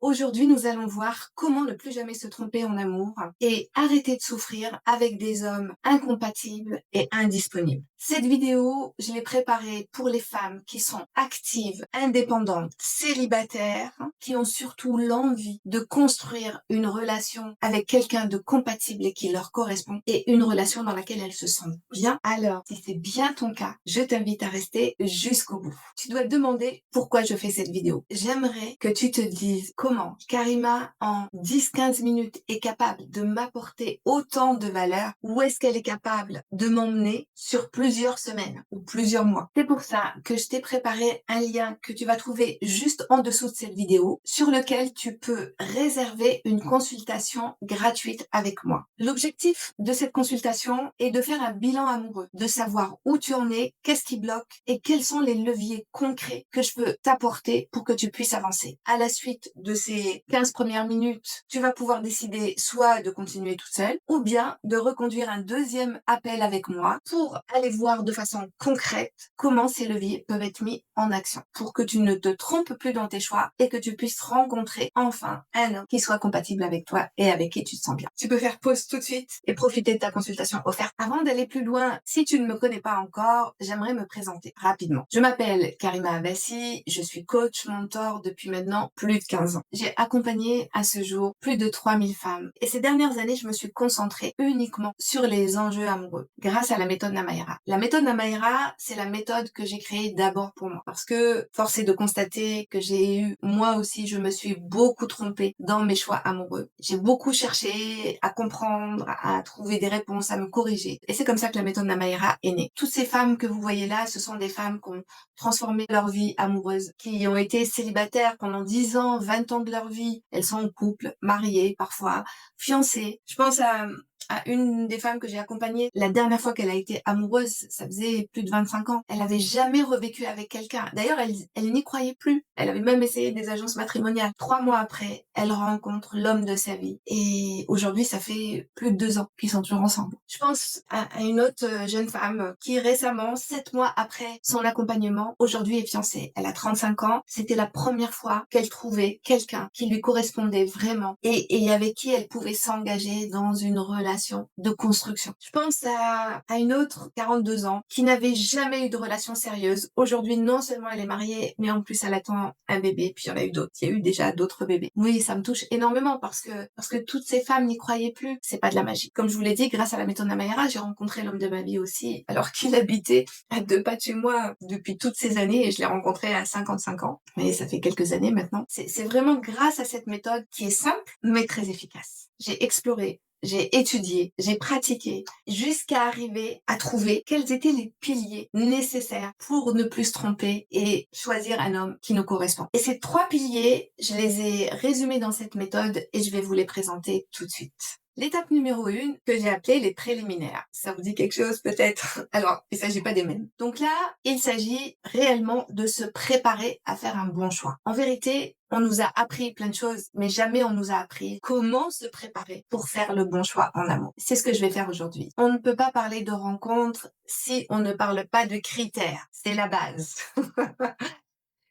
Aujourd'hui, nous allons voir comment ne plus jamais se tromper en amour et arrêter de souffrir avec des hommes incompatibles et indisponibles. Cette vidéo, je l'ai préparée pour les femmes qui sont actives, indépendantes, célibataires, qui ont surtout l'envie de construire une relation avec quelqu'un de compatible et qui leur correspond et une relation dans laquelle elles se sentent bien. Alors, si c'est bien ton cas, je t'invite à rester jusqu'au bout. Tu dois te demander pourquoi je fais cette vidéo. J'aimerais que tu te dises comment Karima, en 10-15 minutes, est capable de m'apporter autant de valeur, ou est-ce qu'elle est capable de m'emmener sur plusieurs semaines ou plusieurs mois. C'est pour ça que je t'ai préparé un lien que tu vas trouver juste en dessous de cette vidéo, sur lequel tu peux réserver une consultation gratuite avec moi. L'objectif de cette consultation est de faire un bilan amoureux, de savoir où tu en es, qu'est-ce qui bloque et quels sont les leviers concrets que je peux t'apporter pour que tu puisses avancer. À la suite de ces 15 premières minutes, tu vas pouvoir décider soit de continuer toute seule ou bien de reconduire un deuxième appel avec moi pour aller voir de façon concrète comment ces leviers peuvent être mis en action pour que tu ne te trompes plus dans tes choix et que tu puisses rencontrer enfin un homme qui soit compatible avec toi et avec qui tu te sens bien. Tu peux faire pause tout de suite et profiter de ta consultation offerte. Avant d'aller plus loin, si tu ne me connais pas encore, j'aimerais me présenter rapidement. Je m'appelle Karima Abbassi, je suis coach mentor depuis maintenant plus de 15 ans. J'ai accompagné à ce jour plus de 3000 femmes et ces dernières années, je me suis concentrée uniquement sur les enjeux amoureux grâce à la méthode Namaera. La méthode Namaera, c'est la méthode que j'ai créée d'abord pour moi parce que force est de constater que j'ai eu, moi aussi, je me suis beaucoup trompée dans mes choix amoureux. J'ai beaucoup cherché à comprendre, à trouver des réponses, à me corriger. Et c'est comme ça que la méthode Namaera est née. Toutes ces femmes que vous voyez là, ce sont des femmes qui ont transformé leur vie amoureuse, qui ont été célibataires pendant 10 ans, 20 ans de leur vie. Elles sont en couple, mariées parfois, fiancées. Je pense à une des femmes que j'ai accompagnées, la dernière fois qu'elle a été amoureuse, ça faisait plus de 25 ans. Elle avait jamais revécu avec quelqu'un. D'ailleurs, elle n'y croyait plus. Elle avait même essayé des agences matrimoniales. 3 mois après, elle rencontre l'homme de sa vie. Et aujourd'hui, ça fait plus de 2 ans qu'ils sont toujours ensemble. Je pense à une autre jeune femme qui récemment, 7 mois après son accompagnement, aujourd'hui est fiancée. Elle a 35 ans. C'était la première fois qu'elle trouvait quelqu'un qui lui correspondait vraiment et avec qui elle pouvait s'engager dans une relation de construction. Je pense à une autre, 42 ans, qui n'avait jamais eu de relation sérieuse. Aujourd'hui, non seulement elle est mariée, mais en plus elle attend un bébé, puis il y en a eu d'autres. Il y a eu déjà d'autres bébés. Oui, ça me touche énormément parce que toutes ces femmes n'y croyaient plus. C'est pas de la magie. Comme je vous l'ai dit, grâce à la méthode Namaera, j'ai rencontré l'homme de ma vie aussi, alors qu'il habitait à 2 pas de chez moi depuis toutes ces années et je l'ai rencontré à 55 ans. Mais ça fait quelques années maintenant. C'est vraiment grâce à cette méthode qui est simple, mais très efficace. J'ai exploré, j'ai étudié, j'ai pratiqué jusqu'à arriver à trouver quels étaient les piliers nécessaires pour ne plus se tromper et choisir un homme qui nous correspond. Et ces 3 piliers, je les ai résumés dans cette méthode et je vais vous les présenter tout de suite. L'étape numéro 1, que j'ai appelée les préliminaires. Ça vous dit quelque chose peut-être? Alors, il s'agit pas des mêmes. Donc là, il s'agit réellement de se préparer à faire un bon choix. En vérité, on nous a appris plein de choses, mais jamais on nous a appris comment se préparer pour faire le bon choix en amour. C'est ce que je vais faire aujourd'hui. On ne peut pas parler de rencontre si on ne parle pas de critères. C'est la base.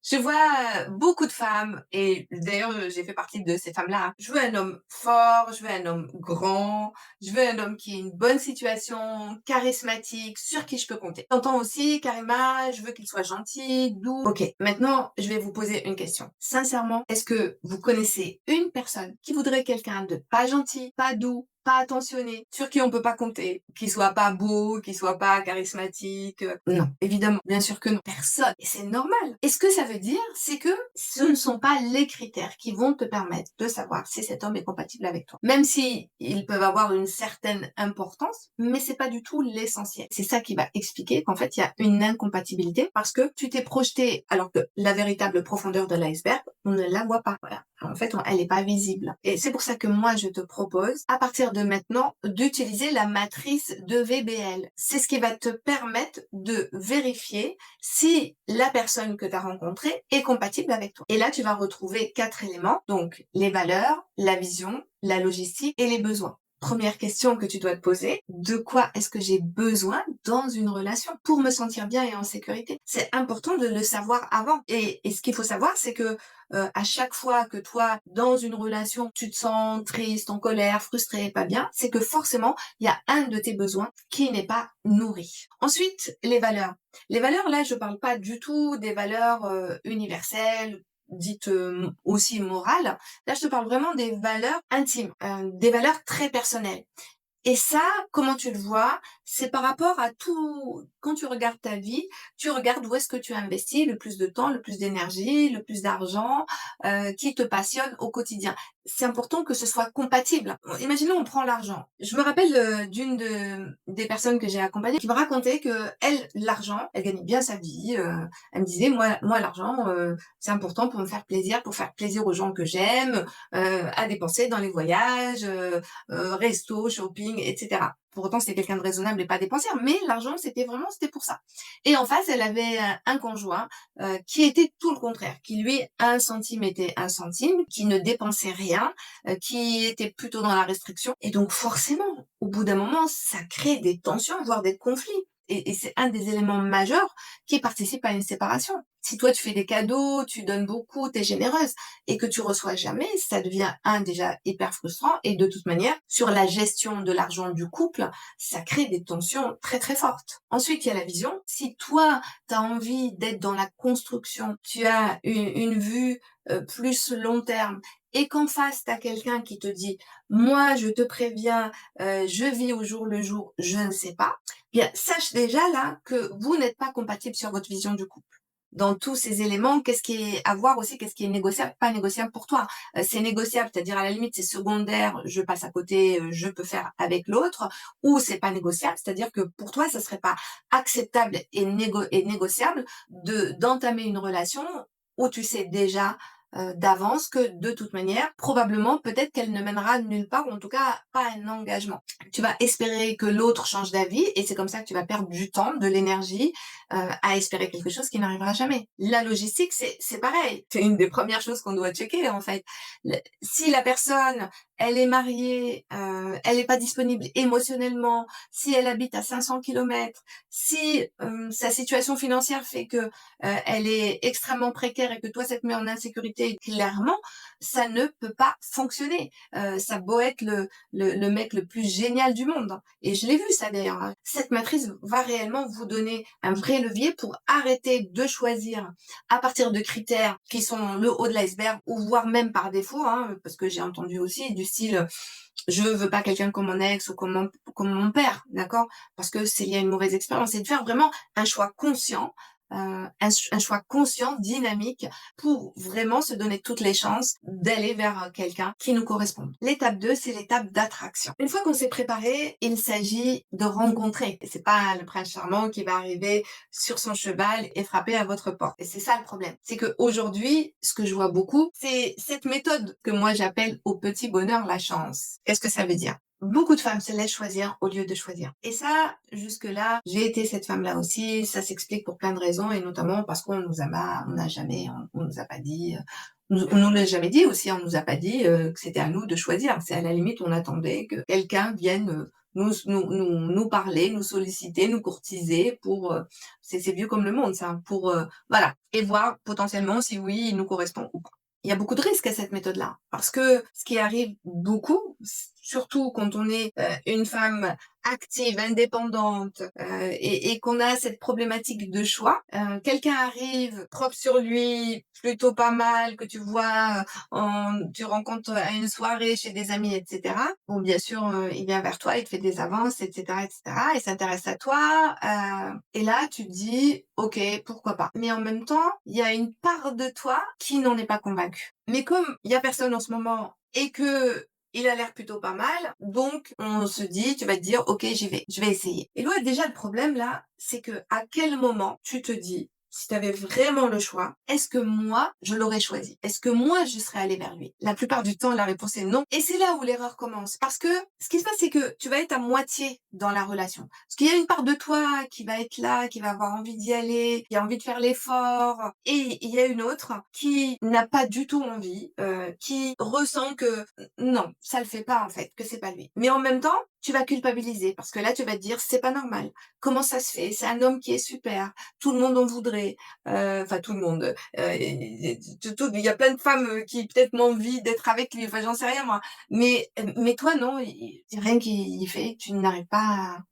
Je vois beaucoup de femmes, et d'ailleurs j'ai fait partie de ces femmes-là. Je veux un homme fort, je veux un homme grand, je veux un homme qui ait une bonne situation, charismatique, sur qui je peux compter. J'entends aussi, Karima, je veux qu'il soit gentil, doux. Ok, maintenant je vais vous poser une question. Sincèrement, est-ce que vous connaissez une personne qui voudrait quelqu'un de pas gentil, pas doux, pas attentionné, sur qui on peut pas compter, qui soit pas beau, qui soit pas charismatique? Non, évidemment, bien sûr que non. Personne. Et c'est normal. Et ce que ça veut dire, c'est que ce ne sont pas les critères qui vont te permettre de savoir si cet homme est compatible avec toi. Même si ils peuvent avoir une certaine importance, mais c'est pas du tout l'essentiel. C'est ça qui va expliquer qu'en fait, il y a une incompatibilité parce que tu t'es projeté alors que la véritable profondeur de l'iceberg, on ne la voit pas. Voilà. En fait, elle n'est pas visible. Et c'est pour ça que moi, je te propose, à partir de maintenant, d'utiliser la matrice de VBL. C'est ce qui va te permettre de vérifier si la personne que tu as rencontrée est compatible avec toi. Et là, tu vas retrouver 4 éléments. Donc, les valeurs, la vision, la logistique et les besoins. Première question que tu dois te poser, de quoi est-ce que j'ai besoin dans une relation pour me sentir bien et en sécurité? C'est important de le savoir avant. Et ce qu'il faut savoir, c'est que à chaque fois que toi, dans une relation, tu te sens triste, en colère, frustré, pas bien, c'est que forcément, il y a un de tes besoins qui n'est pas nourri. Ensuite, les valeurs. Les valeurs, là, je parle pas du tout des valeurs universelles, dites aussi morales. Là, je te parle vraiment des valeurs intimes, des valeurs très personnelles. Et ça, comment tu le vois? C'est par rapport à tout quand tu regardes ta vie, tu regardes où est-ce que tu investis le plus de temps, le plus d'énergie, le plus d'argent, qui te passionne au quotidien. C'est important que ce soit compatible. Imaginons, on prend l'argent. Je me rappelle, des personnes que j'ai accompagnées qui me racontait qu'elle, l'argent, elle gagnait bien sa vie, elle me disait: «Moi l'argent, c'est important pour me faire plaisir, pour faire plaisir aux gens que j'aime, à dépenser dans les voyages, resto, shopping, etc. Pour autant, c'était quelqu'un de raisonnable et pas dépensière, mais l'argent, c'était pour ça. Et en face, elle avait un conjoint qui était tout le contraire, qui lui, un centime était un centime, qui ne dépensait rien, qui était plutôt dans la restriction. Et donc, forcément, au bout d'un moment, ça crée des tensions, voire des conflits. Et c'est un des éléments majeurs qui participe à une séparation. Si toi, tu fais des cadeaux, tu donnes beaucoup, tu es généreuse, et que tu reçois jamais, ça devient déjà hyper frustrant, et de toute manière, sur la gestion de l'argent du couple, ça crée des tensions très très fortes. Ensuite, il y a la vision. Si toi, tu as envie d'être dans la construction, tu as une vue plus long terme, et qu'en face, tu as quelqu'un qui te dit: «Moi, je te préviens, je vis au jour le jour, je ne sais pas», bien, sache déjà là que vous n'êtes pas compatibles sur votre vision du couple. Dans tous ces éléments, qu'est-ce qui est à voir aussi, qu'est-ce qui est négociable, pas négociable pour toi. C'est négociable, c'est-à-dire à la limite c'est secondaire, je passe à côté, je peux faire avec l'autre, ou c'est pas négociable, c'est-à-dire que pour toi ça serait pas acceptable et négociable d'entamer une relation où tu sais déjà d'avance que de toute manière, probablement, peut-être qu'elle ne mènera nulle part, ou en tout cas pas un engagement. Tu vas espérer que l'autre change d'avis, et c'est comme ça que tu vas perdre du temps, de l'énergie, à espérer quelque chose qui n'arrivera jamais. La logistique, c'est pareil. C'est une des premières choses qu'on doit checker, en fait. Si la personne, elle est mariée, elle n'est pas disponible émotionnellement, si elle habite à 500 kilomètres, si sa situation financière fait que elle est extrêmement précaire et que toi, ça te met en insécurité, clairement, ça ne peut pas fonctionner. Ça a beau être le mec le plus génial du monde, hein. Et je l'ai vu ça d'ailleurs, hein. Cette matrice va réellement vous donner un vrai levier pour arrêter de choisir à partir de critères qui sont le haut de l'iceberg, ou voire même par défaut, hein, parce que j'ai entendu aussi du style je veux pas quelqu'un comme mon ex ou comme mon père, d'accord? Parce que c'est lié à une mauvaise expérience. Et de faire vraiment un choix conscient, un choix conscient, dynamique, pour vraiment se donner toutes les chances d'aller vers quelqu'un qui nous correspond. L'étape 2, c'est l'étape d'attraction. Une fois qu'on s'est préparé, il s'agit de rencontrer. Et c'est pas le prince charmant qui va arriver sur son cheval et frapper à votre porte. Et c'est ça le problème. C'est que aujourd'hui, ce que je vois beaucoup, c'est cette méthode que moi j'appelle au petit bonheur la chance. Qu'est-ce que ça veut dire? Beaucoup de femmes se laissent choisir au lieu de choisir. Et ça, jusque-là, j'ai été cette femme-là aussi. Ça s'explique pour plein de raisons, et notamment parce on nous a pas dit, on nous l'a jamais dit aussi, on nous a pas dit que c'était à nous de choisir. C'est à la limite, on attendait que quelqu'un vienne nous parler, nous solliciter, nous courtiser pour, c'est vieux comme le monde ça, pour, voilà, et voir potentiellement si oui, il nous correspond ou pas. Il y a beaucoup de risques à cette méthode-là, parce que ce qui arrive beaucoup, surtout quand on est une femme active, indépendante, et qu'on a cette problématique de choix, quelqu'un arrive, propre sur lui, plutôt pas mal, que tu vois, tu rencontres à une soirée chez des amis, etc. Bon, bien sûr, il vient vers toi, il te fait des avances, etc., etc., il s'intéresse à toi, et là, tu te dis, ok, pourquoi pas. Mais en même temps, il y a une part de toi qui n'en est pas convaincue. Mais comme il y a personne en ce moment, et que il a l'air plutôt pas mal, donc on se dit, tu vas te dire, ok, j'y vais, je vais essayer. Et là, déjà, le problème là, c'est que à quel moment tu te dis, si tu avais vraiment le choix, est-ce que moi, je l'aurais choisi? Est-ce que moi, je serais allée vers lui? La plupart du temps, la réponse est non. Et c'est là où l'erreur commence. Parce que ce qui se passe, c'est que tu vas être à moitié dans la relation. Parce qu'il y a une part de toi qui va être là, qui va avoir envie d'y aller, qui a envie de faire l'effort. Et il y a une autre qui n'a pas du tout envie, qui ressent que non, ça le fait pas en fait, que c'est pas lui. Mais en même temps, tu vas culpabiliser parce que là, tu vas te dire, c'est pas normal. Comment ça se fait? C'est un homme qui est super. Tout le monde en voudrait. Enfin, tout le monde. Il y a plein de femmes qui peut-être m'envient d'être avec lui. Enfin, j'en sais rien moi. Mais toi, non. Rien qui fait, tu n'arrives pas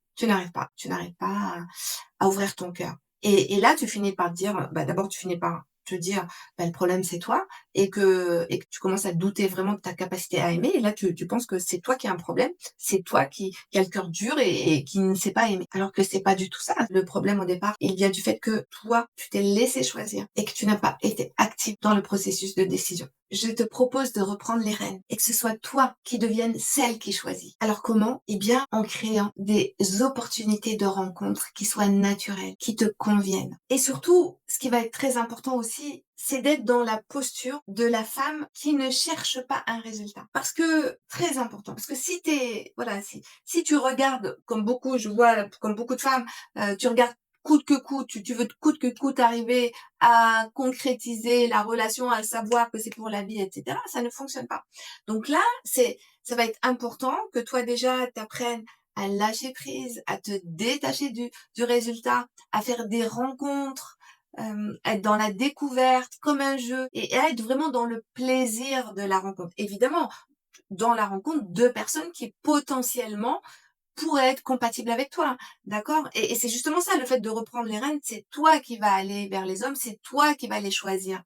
à ouvrir ton cœur. Et là, tu finis par te dire, bah, d'abord, tu finis par te dire, bah, le problème, c'est toi, et que tu commences à douter vraiment de ta capacité à aimer. Et là, tu penses que c'est toi qui as un problème, c'est toi qui a le cœur dur et qui ne sait pas aimer. Alors que c'est pas du tout ça. Le problème au départ, il vient du fait que toi, tu t'es laissé choisir et que tu n'as pas été actif dans le processus de décision. Je te propose de reprendre les rênes et que ce soit toi qui devienne celle qui choisit. Alors comment? Eh bien, en créant des opportunités de rencontres qui soient naturelles, qui te conviennent. Et surtout, ce qui va être très important aussi, c'est d'être dans la posture de la femme qui ne cherche pas un résultat. Parce que, très important, parce que si voilà, si tu regardes, comme beaucoup, je vois, comme beaucoup de femmes, tu regardes coûte que coûte, tu veux coûte que coûte arriver à concrétiser la relation, à savoir que c'est pour la vie, etc., ça ne fonctionne pas. Donc là, ça va être important que toi déjà t'apprennes à lâcher prise, à te détacher du résultat, à faire des rencontres, être dans la découverte comme un jeu et à être vraiment dans le plaisir de la rencontre. Évidemment, dans la rencontre, deux personnes qui potentiellement pourrait être compatible avec toi, d'accord? Et c'est justement ça, le fait de reprendre les rênes, c'est toi qui vas aller vers les hommes, c'est toi qui vas les choisir.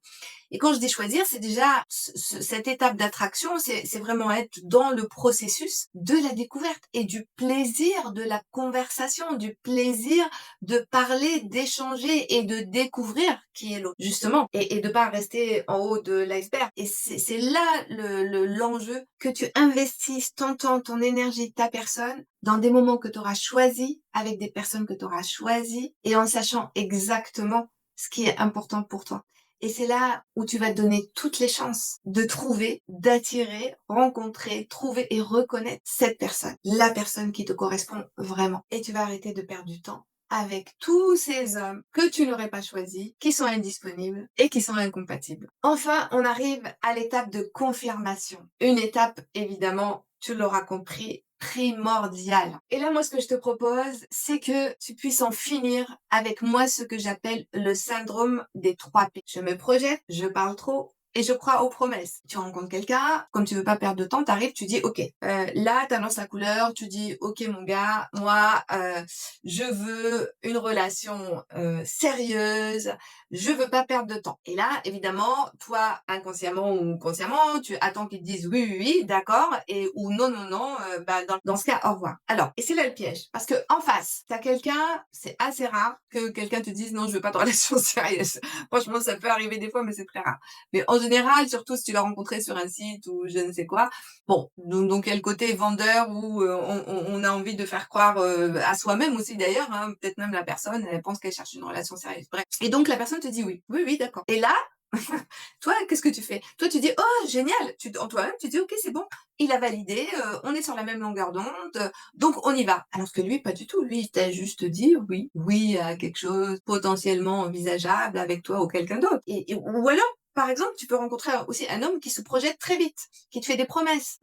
Et quand je dis choisir, c'est déjà cette étape d'attraction, c'est vraiment être dans le processus de la découverte et du plaisir de la conversation, du plaisir de parler, d'échanger et de découvrir qui est l'autre, justement, et de pas rester en haut de l'iceberg. Et c'est là l'enjeu, que tu investisses ton temps, ton énergie, ta personne dans des moments que tu auras choisis, avec des personnes que tu auras choisies et en sachant exactement ce qui est important pour toi. Et c'est là où tu vas te donner toutes les chances de trouver, d'attirer, rencontrer, trouver et reconnaître cette personne, la personne qui te correspond vraiment. Et tu vas arrêter de perdre du temps avec tous ces hommes que tu n'aurais pas choisis, qui sont indisponibles et qui sont incompatibles. Enfin, on arrive à l'étape de confirmation. Une étape, évidemment, tu l'auras compris, primordial. Et là, moi, ce que je te propose, c'est que tu puisses en finir avec moi, ce que j'appelle le syndrome des 3 P. Je me projette, je parle trop, et je crois aux promesses. Tu rencontres quelqu'un, comme tu veux pas perdre de temps, t'arrives, tu dis ok. Là, t'annonces la couleur, tu dis ok mon gars, moi je veux une relation sérieuse, je veux pas perdre de temps. Et là, évidemment, toi, inconsciemment ou consciemment, tu attends qu'ils te disent oui, oui, oui, d'accord, et ou non, non, non, bah dans ce cas, au revoir. Alors, et c'est là le piège, parce que en face, t'as quelqu'un, c'est assez rare que quelqu'un te dise non, je veux pas de relation sérieuse. Franchement, ça peut arriver des fois, mais c'est très rare. Mais en général, surtout si tu l'as rencontré sur un site ou je ne sais quoi, bon, donc il y a le côté vendeur où on a envie de faire croire à soi-même aussi d'ailleurs, hein, peut-être même la personne, elle pense qu'elle cherche une relation sérieuse. Bref. Et donc la personne te dit oui, oui, oui, d'accord. Et là, toi, qu'est-ce que tu fais? Toi, tu dis oh génial. En toi-même, tu dis ok, c'est bon, il a validé, on est sur la même longueur d'onde, donc on y va. Alors que lui, pas du tout. Lui, il t'a juste dit oui, oui à quelque chose potentiellement envisageable avec toi ou quelqu'un d'autre. Ou alors, par exemple, tu peux rencontrer aussi un homme qui se projette très vite, qui te fait des promesses.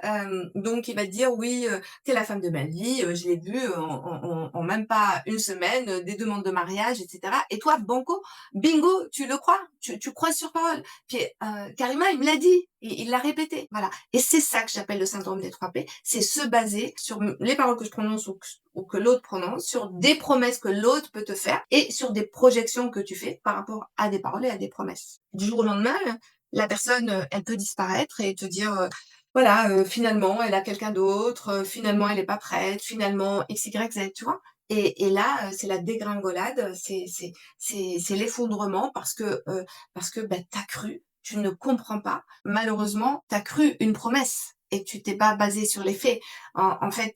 Donc, il va te dire, oui, t'es la femme de ma vie, je l'ai vu en même pas une semaine, des demandes de mariage, etc. Et toi, banco, bingo, tu le crois, tu crois sur parole. Puis, Karima, il me l'a dit, il l'a répété. Voilà. Et c'est ça que j'appelle le syndrome des 3 P. C'est se baser sur les paroles que je prononce ou que l'autre prononce, sur des promesses que l'autre peut te faire et sur des projections que tu fais par rapport à des paroles et à des promesses. Du jour au lendemain, la personne, elle peut disparaître et te dire, voilà, finalement, elle a quelqu'un d'autre, finalement, elle est pas prête, finalement, X, Y, Z, tu vois? Et là, c'est la dégringolade, c'est l'effondrement parce que, bah, tu cru, tu ne comprends pas. Malheureusement, tu as cru une promesse et tu t'es pas basé sur les faits. En fait,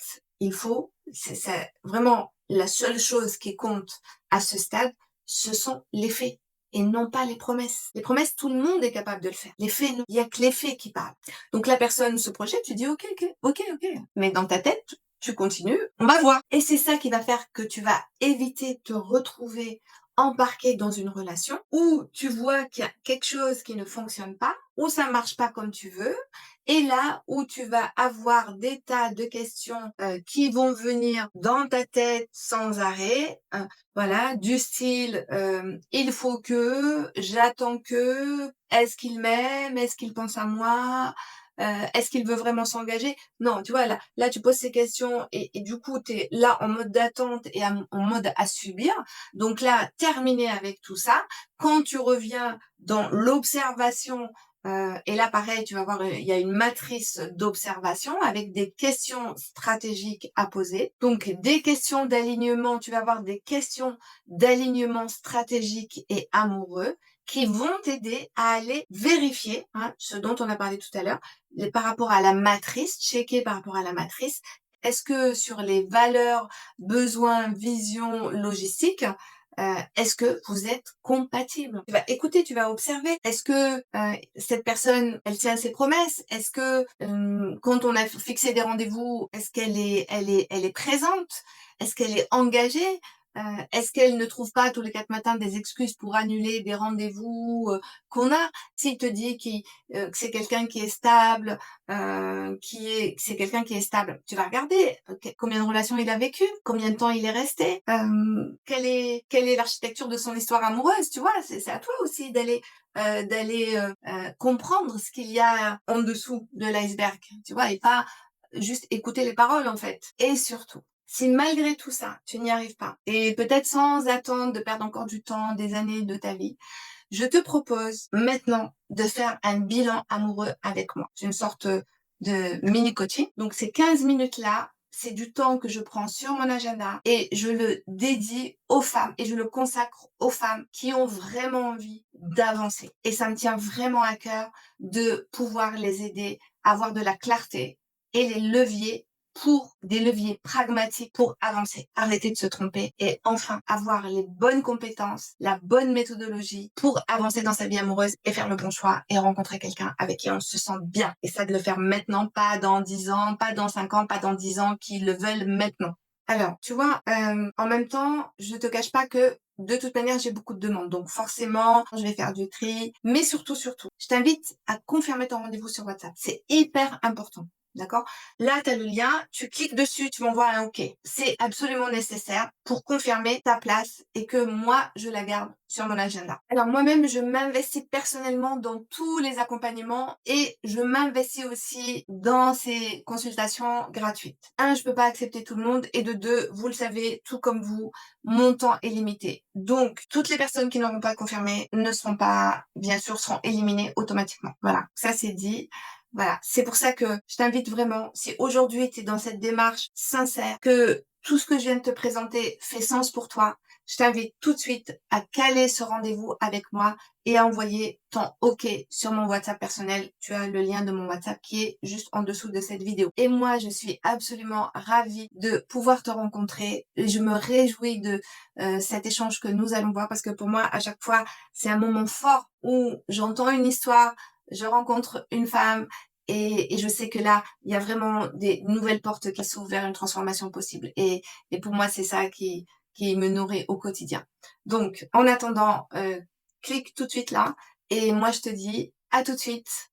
c'est vraiment la seule chose qui compte à ce stade, ce sont les faits. et non pas les promesses. Les promesses, tout le monde est capable de le faire. Les faits, non. Il y a que les faits qui parlent. Donc la personne se projette, tu dis ok. Mais dans ta tête, tu continues, on va voir. Et c'est ça qui va faire que tu vas éviter de te retrouver embarqué dans une relation où tu vois qu'il y a quelque chose qui ne fonctionne pas, où ça marche pas comme tu veux, et là où tu vas avoir des tas de questions qui vont venir dans ta tête sans arrêt, voilà, du style il faut que, j'attends que, est-ce qu'il m'aime, est-ce qu'il pense à moi, est-ce qu'il veut vraiment s'engager? Non, tu vois, là, tu poses ces questions et du coup, tu es là en mode d'attente et en mode à subir. Donc là, terminé avec tout ça. Quand tu reviens dans l'observation, et là, pareil, tu vas voir, il y a une matrice d'observation avec des questions stratégiques à poser. Donc, des questions d'alignement, tu vas avoir des questions d'alignement stratégique et amoureux qui vont t'aider à aller vérifier ce dont on a parlé tout à l'heure, par rapport à la matrice, checker par rapport à la matrice. Est-ce que sur les valeurs, besoins, vision, logistique, est-ce que vous êtes compatibles? Tu vas écouter, tu vas observer. Est-ce que cette personne, elle tient ses promesses? Est-ce que quand on a fixé des rendez-vous, est-ce qu'elle est présente? Est-ce qu'elle est engagée? Est-ce qu'elle ne trouve pas tous les 4 matins des excuses pour annuler des rendez-vous qu'on a? S'il te dit que c'est quelqu'un qui est stable, c'est quelqu'un qui est stable, tu vas regarder combien de relations il a vécu, combien de temps il est resté, quelle est l'architecture de son histoire amoureuse, tu vois? C'est à toi aussi d'aller comprendre ce qu'il y a en dessous de l'iceberg, tu vois? Et pas juste écouter les paroles, en fait. Et surtout, si malgré tout ça, tu n'y arrives pas, et peut-être sans attendre de perdre encore du temps, des années de ta vie, je te propose maintenant de faire un bilan amoureux avec moi. C'est une sorte de mini coaching. Donc ces 15 minutes-là, c'est du temps que je prends sur mon agenda et je le dédie aux femmes et je le consacre aux femmes qui ont vraiment envie d'avancer. Et ça me tient vraiment à cœur de pouvoir les aider à avoir de la clarté et les leviers pour des leviers pragmatiques pour avancer, arrêter de se tromper et enfin avoir les bonnes compétences, la bonne méthodologie pour avancer dans sa vie amoureuse et faire le bon choix et rencontrer quelqu'un avec qui on se sent bien. Et ça de le faire maintenant, pas dans 10 ans, pas dans 5 ans, pas dans 10 ans, qui le veulent maintenant. Alors, tu vois, en même temps, je te cache pas que de toute manière, j'ai beaucoup de demandes. Donc forcément, je vais faire du tri. Mais surtout, je t'invite à confirmer ton rendez-vous sur WhatsApp. C'est hyper important. D'accord? Là, tu as le lien, tu cliques dessus, tu m'envoies un OK. C'est absolument nécessaire pour confirmer ta place et que moi, je la garde sur mon agenda. Alors moi-même, je m'investis personnellement dans tous les accompagnements et je m'investis aussi dans ces consultations gratuites. Un, je peux pas accepter tout le monde et de deux, vous le savez, tout comme vous, mon temps est limité. Donc, toutes les personnes qui n'auront pas confirmé ne seront pas, bien sûr, seront éliminées automatiquement. Voilà, ça c'est dit. Voilà, c'est pour ça que je t'invite vraiment, si aujourd'hui tu es dans cette démarche sincère, que tout ce que je viens de te présenter fait sens pour toi, je t'invite tout de suite à caler ce rendez-vous avec moi et à envoyer ton OK sur mon WhatsApp personnel. Tu as le lien de mon WhatsApp qui est juste en dessous de cette vidéo. Et moi, je suis absolument ravie de pouvoir te rencontrer. Je me réjouis de cet échange que nous allons voir parce que pour moi, à chaque fois, c'est un moment fort où j'entends une histoire, je rencontre une femme et je sais que là, il y a vraiment des nouvelles portes qui s'ouvrent vers une transformation possible. Et pour moi, c'est ça qui me nourrit au quotidien. Donc, en attendant, clique tout de suite là et moi, je te dis à tout de suite.